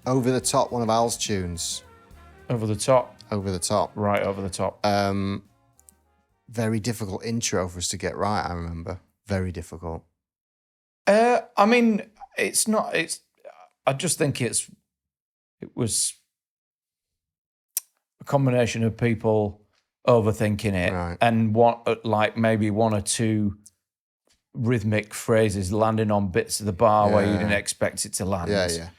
Over the Top, one of Al's tunes. Over the top. Over the Top. Right, over the top. Very difficult intro for us to get right, I remember. Very difficult. I mean, it's not. I just think it was a combination of people overthinking it and maybe one or two rhythmic phrases landing on bits of the bar where you didn't expect it to land.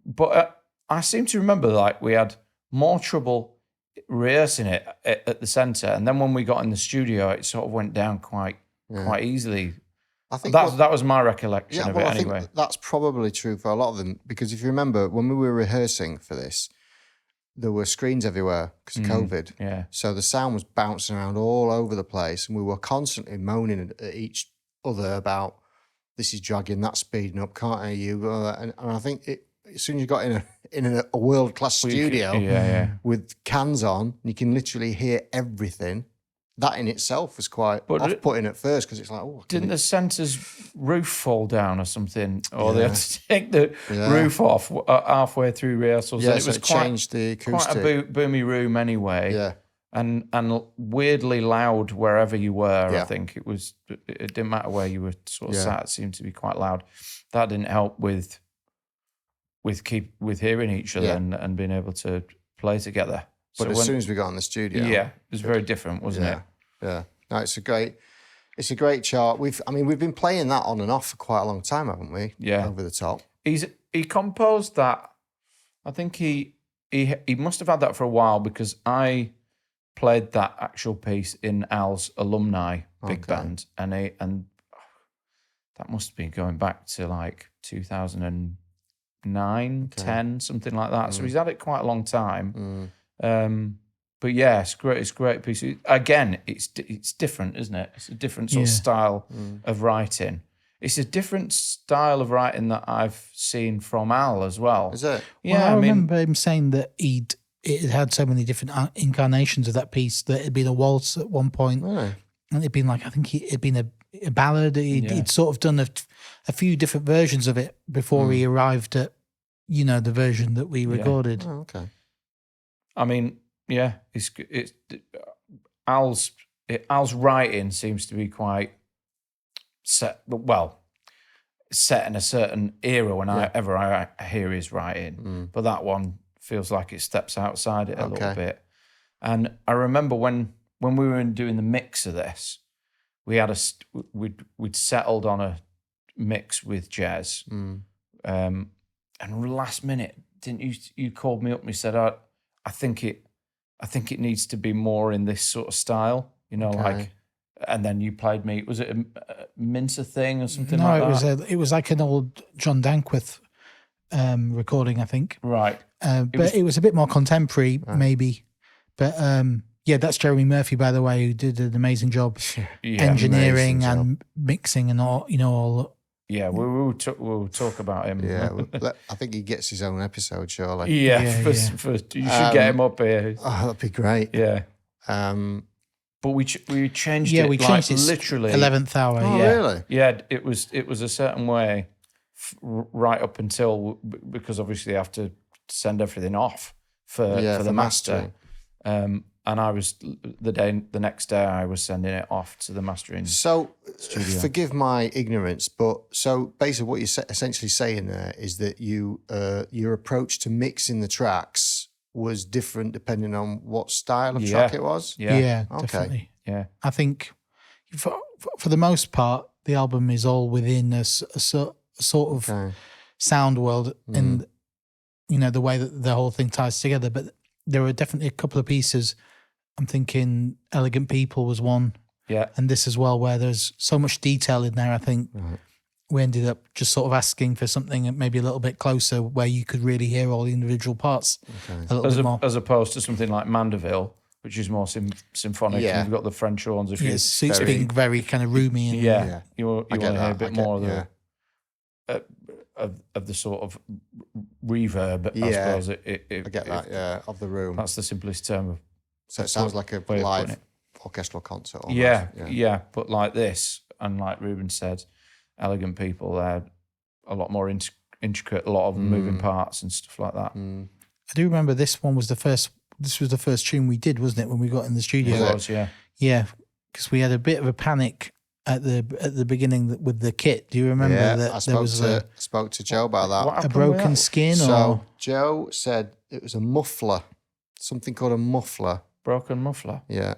But I seem to remember like we had more trouble rehearsing it at the centre, and then when we got in the studio, it sort of went down quite easily. I think that was my recollection of it anyway. I think that's probably true for a lot of them, because if you remember, when we were rehearsing for this, there were screens everywhere because of COVID. Yeah. So the sound was bouncing around all over the place, and we were constantly moaning at each other about, this is dragging, that's speeding up, can't hear you. And I think as soon as you got in a world-class studio with cans on, you can literally hear everything. That in itself was quite off-putting at first, because it's like, oh. Didn't the centre's roof fall down or something? Or they had to take the roof off halfway through rehearsals? Yeah, and it was changed the acoustic. Quite a boomy room anyway. Yeah. And weirdly loud wherever you were. I think it didn't matter where you were sort of sat. It seemed to be quite loud. That didn't help with hearing each other and being able to play together. But as soon as we got in the studio, it was very different, wasn't it? Yeah. No, it's a great chart. We've been playing that on and off for quite a long time, haven't we? Yeah. Over the Top. He composed that. I think he must have had that for a while, because I played that actual piece in Al's alumni big band, and that must have been going back to like 2009, 10, something like that. So he's had it quite a long time. But yeah, it's great. It's a great piece. Again, it's different, isn't it? It's a different sort of style of writing. It's a different style of writing that I've seen from Al as well. Is it? Yeah, well, I remember him saying that it had so many different incarnations of that piece, that it had been a waltz at one point, and it'd been like, I think it'd been a ballad. He'd sort of done a few different versions of it before he arrived at, the version that we recorded. Oh, okay. I mean, yeah, it's Al's writing seems to be quite set in a certain era whenever I hear his writing. But that one feels like it steps outside it a little bit. And I remember when we were doing the mix of this, we had we'd settled on a mix with Jez, and last minute, didn't you called me up and you said, I think it needs to be more in this sort of style, like. And then you played me. Was it a Mincer thing or something like that? No, it was like an old John Dankworth recording, I think. Right. But it was a bit more contemporary, maybe. But that's Jeremy Murphy, by the way, who did an amazing job engineering and mixing and all. Yeah, we'll talk about him. Yeah, I think he gets his own episode, surely. Yeah, you should get him up here. Oh, that'd be great. Yeah. But we changed it. Yeah, we changed it literally 11th hour. Oh, really? Yeah, it was a certain way right up until, because obviously I have to send everything off for the master. And I was the next day I was sending it off to the mastering. So, studio. Forgive my ignorance, but so basically what you're essentially saying there is that your approach to mixing the tracks was different depending on what style of track it was? Yeah, okay. Definitely. Yeah. I think for the most part, the album is all within a sort of sound world and, the way that the whole thing ties together. But there were definitely a couple of pieces. I'm thinking Elegant People was one. Yeah. And this as well, where there's so much detail in there, I think. Right. We ended up just sort of asking for something maybe a little bit closer where you could really hear all the individual parts a little bit more. As opposed to something like Mandeville, which is more symphonic. Yeah. And you've got the French horns. Suits being very kind of roomy. And, you want to hear a bit more of the sort of reverb, I suppose. I get that, of the room. That's the simplest term. So it sounds like a live orchestral concert almost. Yeah, but like this, and like Reuben said, Elegant People, they're a lot more intricate, a lot of moving parts and stuff like that. I do remember this one was the first. This was the first tune we did, wasn't it? When we got in the studio, It was, yeah. Yeah, because we had a bit of a panic at the beginning with the kit. Do you remember that I spoke to Joe about that. A broken skin, So Joe said it was a muffler, something called a muffler. Broken muffler. Yeah,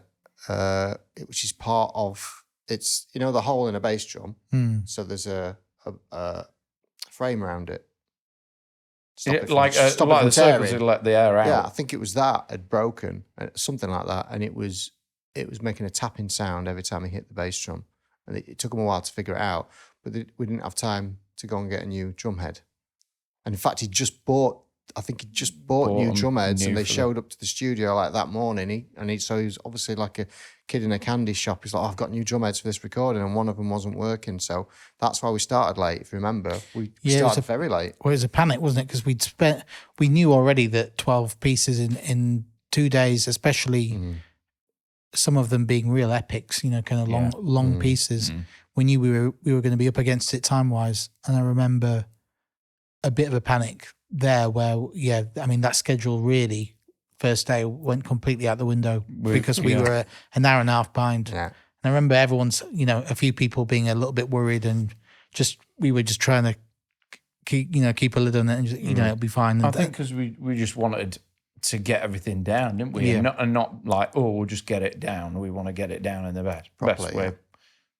which is part of it's the hole in a bass drum. So there's a frame around it. Like the circles to let the air out. Yeah, I think it was that had broken, something like that, and it was making a tapping sound every time he hit the bass drum, and it took him a while to figure it out. But we didn't have time to go and get a new drum head, and in fact, he just bought new drum heads, and they showed up to the studio like that morning. So he was obviously like a kid in a candy shop. He's like, I've got new drum heads for this recording, and one of them wasn't working. So that's why we started late. If you remember, we started very late. Well, it was a panic, wasn't it? Because we knew already that 12 pieces in 2 days, especially some of them being real epics, kind of long pieces. We knew we were going to be up against it time wise, and I remember a bit of a panic there where, that schedule really, first day went completely out the window because we were an hour and a half behind. Yeah. And I remember everyone's, a few people being a little bit worried and we were just trying to keep a lid on it and just, it'll be fine. And I think because we just wanted to get everything down, didn't we? Yeah. And not like, we'll just get it down. We want to get it down in the best way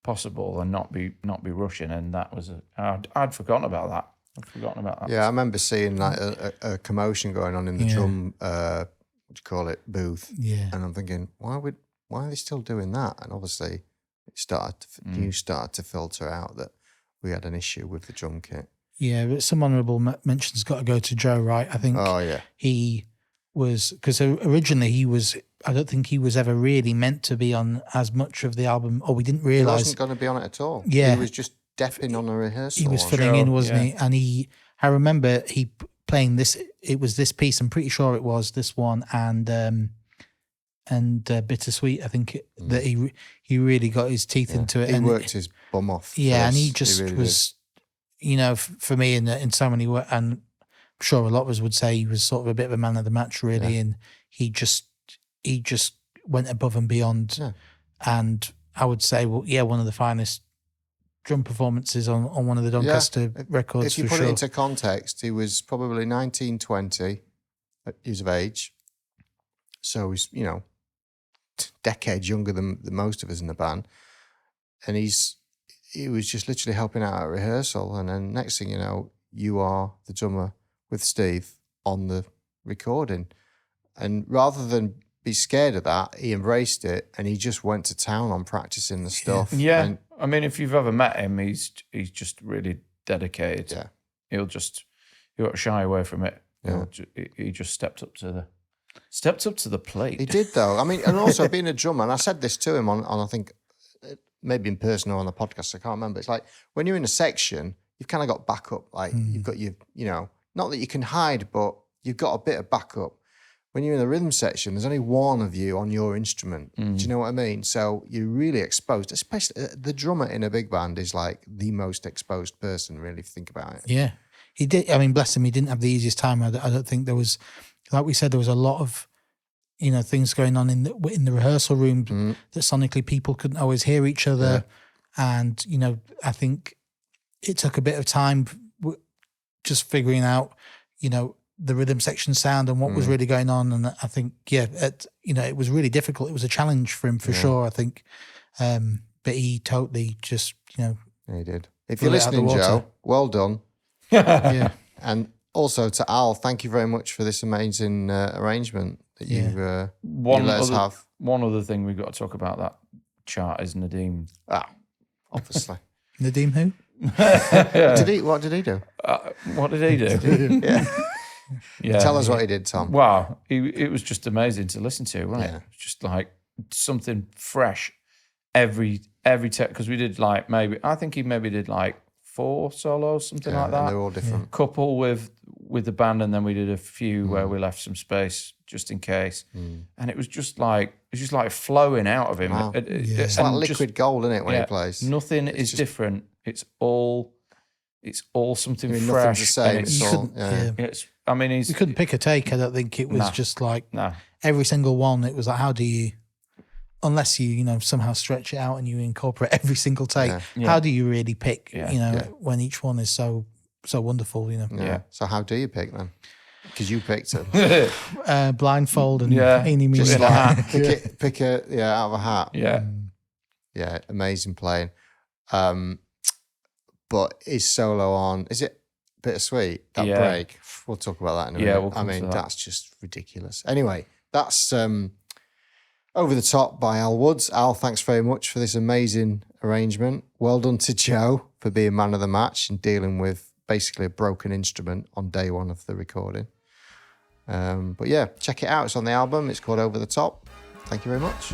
possible and not be rushing. And that was I'd forgotten about that. Yeah, I remember seeing like a commotion going on in the drum, what do you call it, booth. Yeah. And I'm thinking, why are they still doing that? And obviously, news started to filter out that we had an issue with the drum kit. Yeah, but some honourable mentions got to go to Joe Wright. I think he was, because originally I don't think he was ever really meant to be on as much of the album, or we didn't realise. He wasn't going to be on it at all. Yeah. He was just depping on a rehearsal. He was filling in, wasn't he? And I remember he playing this. It was this piece. I'm pretty sure it was this one and Bittersweet. I think that he really got his teeth into it. He worked his bum off. Yeah, and he just really was, for me in so many ways, and I'm sure a lot of us would say he was sort of a bit of a man of the match, really, and he just went above and beyond. Yeah. And I would say, one of the finest drum performances on one of the Doncaster records. If you put it into context, he was probably 19, 20 years of age. So he's, decades younger than most of us in the band. And he was just literally helping out at rehearsal. And then next thing you know, you are the drummer with Steve on the recording. And rather than be scared of that, he embraced it and he just went to town on practicing the stuff. Yeah. And, I mean, if you've ever met him, he's just really dedicated. Yeah. He won't shy away from it. Yeah. He just stepped up to the plate. He did, though. I mean, and also being a drummer, and I said this to him on I think, maybe in person or on the podcast, I can't remember. It's like when you're in a section, you've kind of got backup. Like you've got not that you can hide, but you've got a bit of backup. When you're in the rhythm section, there's only one of you on your instrument. Do you know what I mean? So you're really exposed, especially the drummer in a big band is like the most exposed person, really, if you think about it. Yeah. He did. I mean, bless him, he didn't have the easiest time. I don't think there was, like we said, there was a lot of, things going on in the rehearsal room that sonically people couldn't always hear each other. Yeah. And, I think it took a bit of time just figuring out, the rhythm section sound and what was really going on. And I think, it was really difficult. It was a challenge for him for sure, I think. But he totally just, Yeah, he did. If you're listening, Joe, well done. Yeah. And also to Al, thank you very much for this amazing arrangement that you let us have. One other thing we've got to talk about that chart is Nadim. Obviously. Nadim who? What did he do? What did he do? Yeah. Tell us what he did, Tom. Wow. It was just amazing to listen to, wasn't it? Just like something fresh every because we did I think he maybe did 4 solos, something like that. And they're all different. Couple with the band, and then we did a few where we left some space just in case. And it was just flowing out of him. Wow. It's like liquid gold, isn't it, when he plays? Nothing is different. It's all It's all something I mean, fresh. nothing's the same. And It's all, yeah. it's. I mean, he's. You couldn't pick a take. I don't think it was just like every single one. It was like, how do you, unless you somehow stretch it out and you incorporate every single take, how do you really pick? When each one is so wonderful. Yeah. So how do you pick then? Because you picked it. Blindfold and eeny, meeny, Just miny. like pick a out of a hat. Yeah, amazing playing. But his solo on, is it bittersweet? That break. We'll talk about that in a minute. We'll come to that. That's just ridiculous. Anyway, that's Over the Top by Al Woods. Al, thanks very much for this amazing arrangement. Well done to Joe for being man of the match and dealing with basically a broken instrument on day one of the recording. But yeah, check it out. It's on the album. It's called Over the Top. Thank you very much.